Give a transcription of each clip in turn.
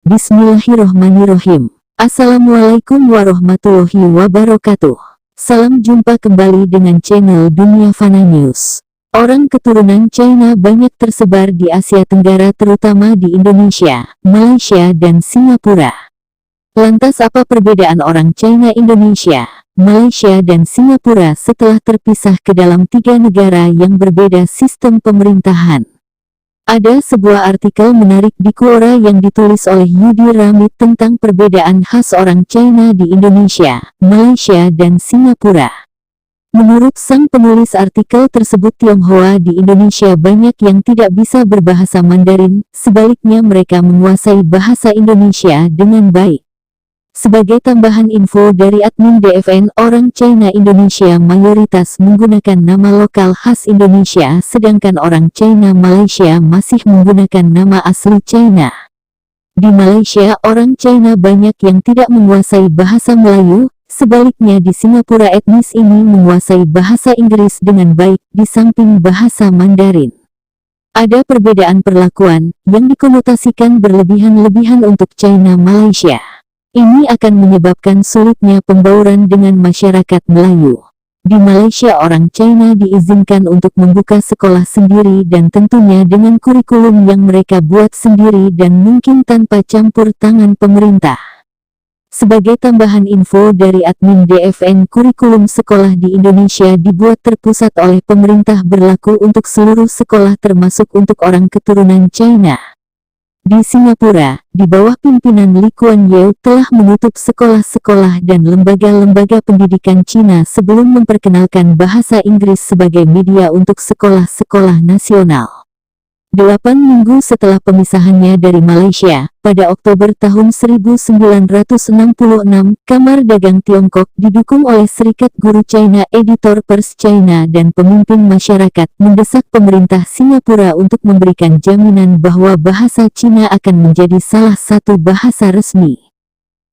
Bismillahirrohmanirrohim. Assalamualaikum warahmatullahi wabarakatuh. Salam jumpa kembali dengan channel Dunia Fana News. Orang keturunan China banyak tersebar di Asia Tenggara, terutama di Indonesia, Malaysia, dan Singapura. Lantas apa perbedaan orang China, Indonesia, Malaysia, dan Singapura setelah terpisah ke dalam tiga negara yang berbeda sistem pemerintahan? Ada sebuah artikel menarik di Quora yang ditulis oleh Yudi Ramit tentang perbedaan khas orang China di Indonesia, Malaysia, dan Singapura. Menurut sang penulis artikel tersebut, Tionghoa di Indonesia banyak yang tidak bisa berbahasa Mandarin, sebaliknya mereka menguasai bahasa Indonesia dengan baik. Sebagai tambahan info dari admin DFN, orang China Indonesia mayoritas menggunakan nama lokal khas Indonesia, sedangkan orang China Malaysia masih menggunakan nama asli China. Di Malaysia, orang China banyak yang tidak menguasai bahasa Melayu, sebaliknya di Singapura etnis ini menguasai bahasa Inggris dengan baik, di samping bahasa Mandarin. Ada perbedaan perlakuan yang dikonotasikan berlebihan-lebihan untuk China Malaysia. Ini akan menyebabkan sulitnya pembauran dengan masyarakat Melayu. Di Malaysia, orang China diizinkan untuk membuka sekolah sendiri dan tentunya dengan kurikulum yang mereka buat sendiri dan mungkin tanpa campur tangan pemerintah. Sebagai tambahan info dari admin DFN, kurikulum sekolah di Indonesia dibuat terpusat oleh pemerintah, berlaku untuk seluruh sekolah termasuk untuk orang keturunan China. Di Singapura, di bawah pimpinan Lee Kuan Yew, telah menutup sekolah-sekolah dan lembaga-lembaga pendidikan Cina sebelum memperkenalkan bahasa Inggris sebagai media untuk sekolah-sekolah nasional. 8 minggu setelah pemisahannya dari Malaysia, pada Oktober tahun 1966, Kamar Dagang Tiongkok didukung oleh Serikat Guru China, Editor Pers China, dan pemimpin masyarakat mendesak pemerintah Singapura untuk memberikan jaminan bahwa bahasa Cina akan menjadi salah satu bahasa resmi.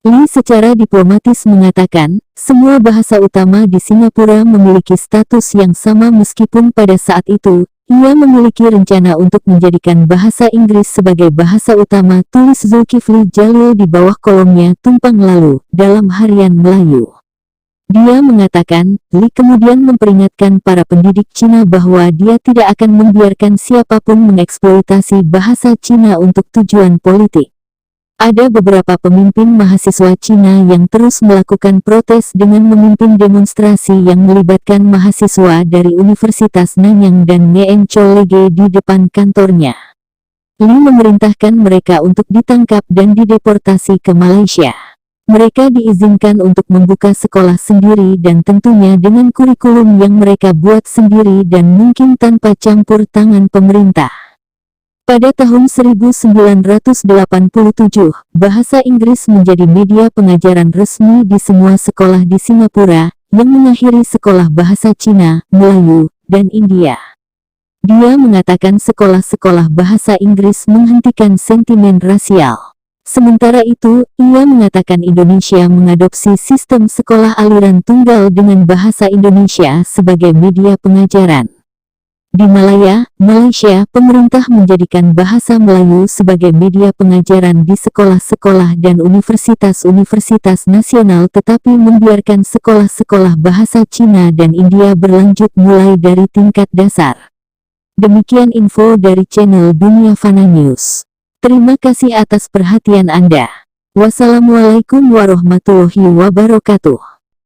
Lee secara diplomatis mengatakan, semua bahasa utama di Singapura memiliki status yang sama meskipun pada saat itu, ia memiliki rencana untuk menjadikan bahasa Inggris sebagai bahasa utama, tulis Zulkifli Jalil di bawah kolomnya Tumpang Lalu, dalam Harian Melayu. Dia mengatakan, Lee kemudian memperingatkan para pendidik Cina bahwa dia tidak akan membiarkan siapapun mengeksploitasi bahasa Cina untuk tujuan politik. Ada beberapa pemimpin mahasiswa Cina yang terus melakukan protes dengan memimpin demonstrasi yang melibatkan mahasiswa dari Universitas Nanyang dan Ngien Chollege di depan kantornya. Lee memerintahkan mereka untuk ditangkap dan dideportasi ke Malaysia. Mereka diizinkan untuk membuka sekolah sendiri dan tentunya dengan kurikulum yang mereka buat sendiri dan mungkin tanpa campur tangan pemerintah. Pada tahun 1987, bahasa Inggris menjadi media pengajaran resmi di semua sekolah di Singapura, yang mengakhiri sekolah bahasa Cina, Melayu, dan India. Dia mengatakan sekolah-sekolah bahasa Inggris menghentikan sentimen rasial. Sementara itu, ia mengatakan Indonesia mengadopsi sistem sekolah aliran tunggal dengan bahasa Indonesia sebagai media pengajaran. Di Malaya, Malaysia, pemerintah menjadikan bahasa Melayu sebagai media pengajaran di sekolah-sekolah dan universitas-universitas nasional, tetapi membiarkan sekolah-sekolah bahasa Cina dan India berlanjut mulai dari tingkat dasar. Demikian info dari channel Dunia Fana News. Terima kasih atas perhatian Anda. Wassalamualaikum warahmatullahi wabarakatuh.